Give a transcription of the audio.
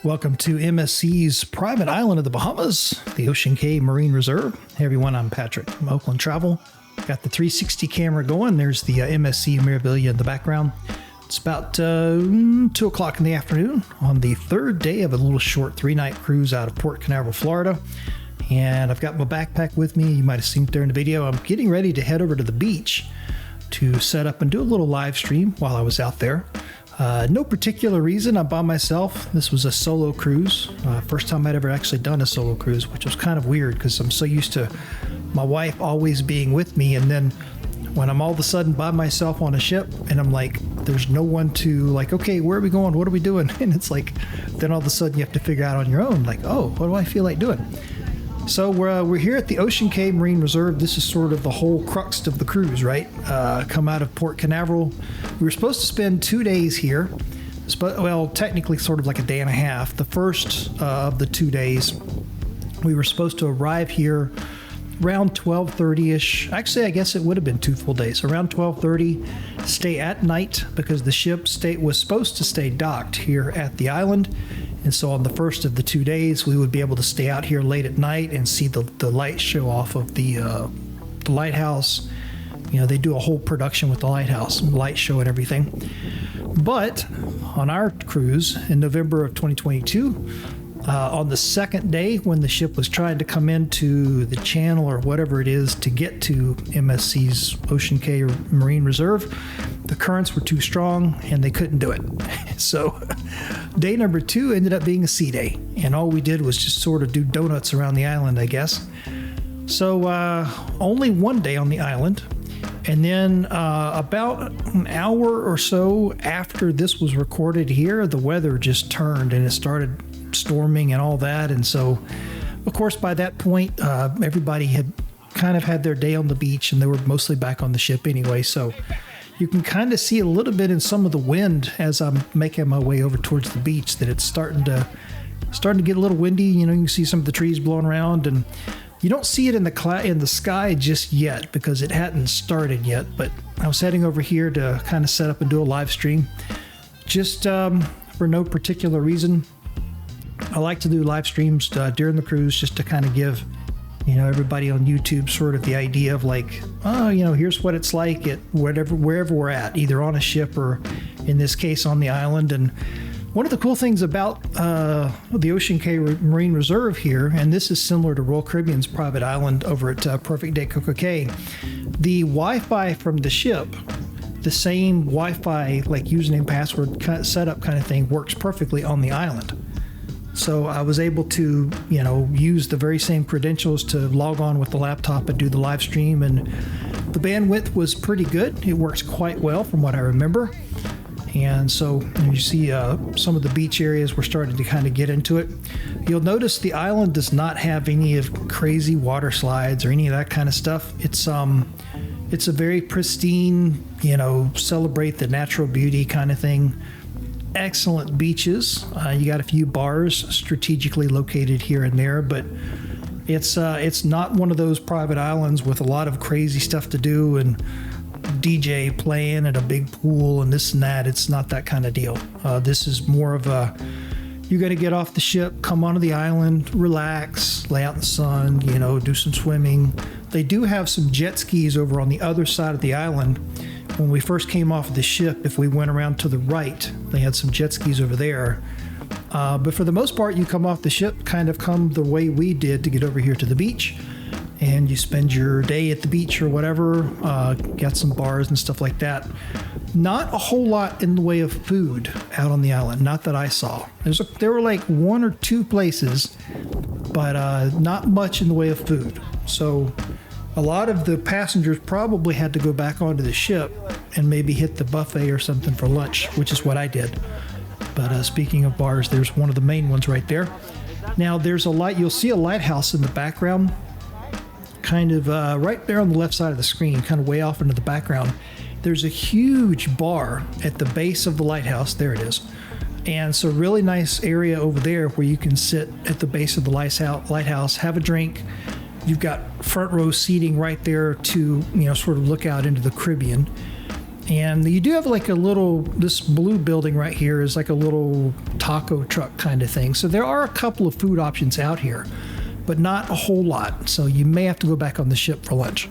Welcome to MSC's private island of the Bahamas, the Ocean Cay Marine Reserve. Hey everyone, I'm Patrick from Oakland Travel. Got the 360 camera going. There's the MSC Meraviglia in the background. It's about 2 o'clock in the afternoon on the third day of a little short 3-night cruise out of Port Canaveral, Florida. And I've got my backpack with me. You might have seen it there in the video. I'm getting ready to head over to the beach to set up and do a little live stream while I was out there. No particular reason. I'm by myself. This was a solo cruise. First time I'd ever actually done a solo cruise, which was kind of weird because I'm so used to my wife always being with me. And then when I'm all of a sudden by myself on a ship and I'm like, there's no one to like, okay, where are we going? What are we doing? And it's like, then all of a sudden you have to figure out on your own, like, oh, what do I feel like doing? So we're here at the Ocean Cay Marine Reserve. This is sort of the whole crux of the cruise, right? Come out of Port Canaveral. We were supposed to spend 2 days here. Well, technically sort of like a day and a half. The first of the 2 days, we were supposed to arrive here around 12:30ish. Actually, I guess it would have been 2 full days. Around 12:30, stay at night because the ship was supposed to stay docked here at the island. And so on the first of the 2 days, we would be able to stay out here late at night and see the light show off of the lighthouse. You know, they do a whole production with the lighthouse and light show and everything. But on our cruise in November of 2022, on the second day when the ship was trying to come into the channel or whatever it is to get to MSC's Ocean Cay Marine Reserve, the currents were too strong and they couldn't do it. So day number 2 ended up being a sea day, and all we did was just sort of do donuts around the island, I guess. So only 1 day on the island. And then about an hour or so after this was recorded here, the weather just turned and it started storming and all that. And so, of course, by that point, everybody had kind of had their day on the beach and they were mostly back on the ship anyway. So you can kind of see a little bit in some of the wind as I'm making my way over towards the beach that it's starting to get a little windy. You know, you can see some of the trees blowing around, and you don't see it in the sky just yet because it hadn't started yet. But I was heading over here to kind of set up and do a live stream just for no particular reason. I like to do live streams during the cruise just to kind of give, you know, everybody on YouTube sort of the idea of like, oh, you know, here's what it's like at wherever we're at, either on a ship or in this case on the island. And one of the cool things about the Ocean Cay Marine Reserve here, and this is similar to Royal Caribbean's private island over at Perfect Day Coco Cay, the Wi-Fi from the ship, the same Wi-Fi like username, password setup kind of thing works perfectly on the island. So I was able to, you know, use the very same credentials to log on with the laptop and do the live stream, and the bandwidth was pretty good. It works quite well from what I remember. And so you see some of the beach areas, we're starting to kind of get into it. You'll notice the island does not have any of crazy water slides or any of that kind of stuff. It's a very pristine, you know, celebrate the natural beauty kind of thing. Excellent beaches. You got a few bars strategically located here and there, but it's not one of those private islands with a lot of crazy stuff to do and DJ playing at a big pool and this and that. It's not that kind of deal. This is more of a, you got to get off the ship, come onto the island, relax, lay out in the sun, you know, do some swimming. They do have some jet skis over on the other side of the island. When we first came off the ship, if we went around to the right, they had some jet skis over there. But for the most part, you come off the ship, kind of come the way we did to get over here to the beach, and you spend your day at the beach or whatever, got some bars and stuff like that. Not a whole lot in the way of food out on the island, not that I saw. There were like 1 or 2 places, but not much in the way of food. So a lot of the passengers probably had to go back onto the ship and maybe hit the buffet or something for lunch, which is what I did. But speaking of bars, there's one of the main ones right there. Now there's you'll see a lighthouse in the background, kind of right there on the left side of the screen, kind of way off into the background. There's a huge bar at the base of the lighthouse. There it is. And it's a really nice area over there where you can sit at the base of the lighthouse, have a drink. You've got front row seating right there to, you know, sort of look out into the Caribbean. And you do have like a little, this blue building right here is like a little taco truck kind of thing. So there are a couple of food options out here, but not a whole lot. So you may have to go back on the ship for lunch.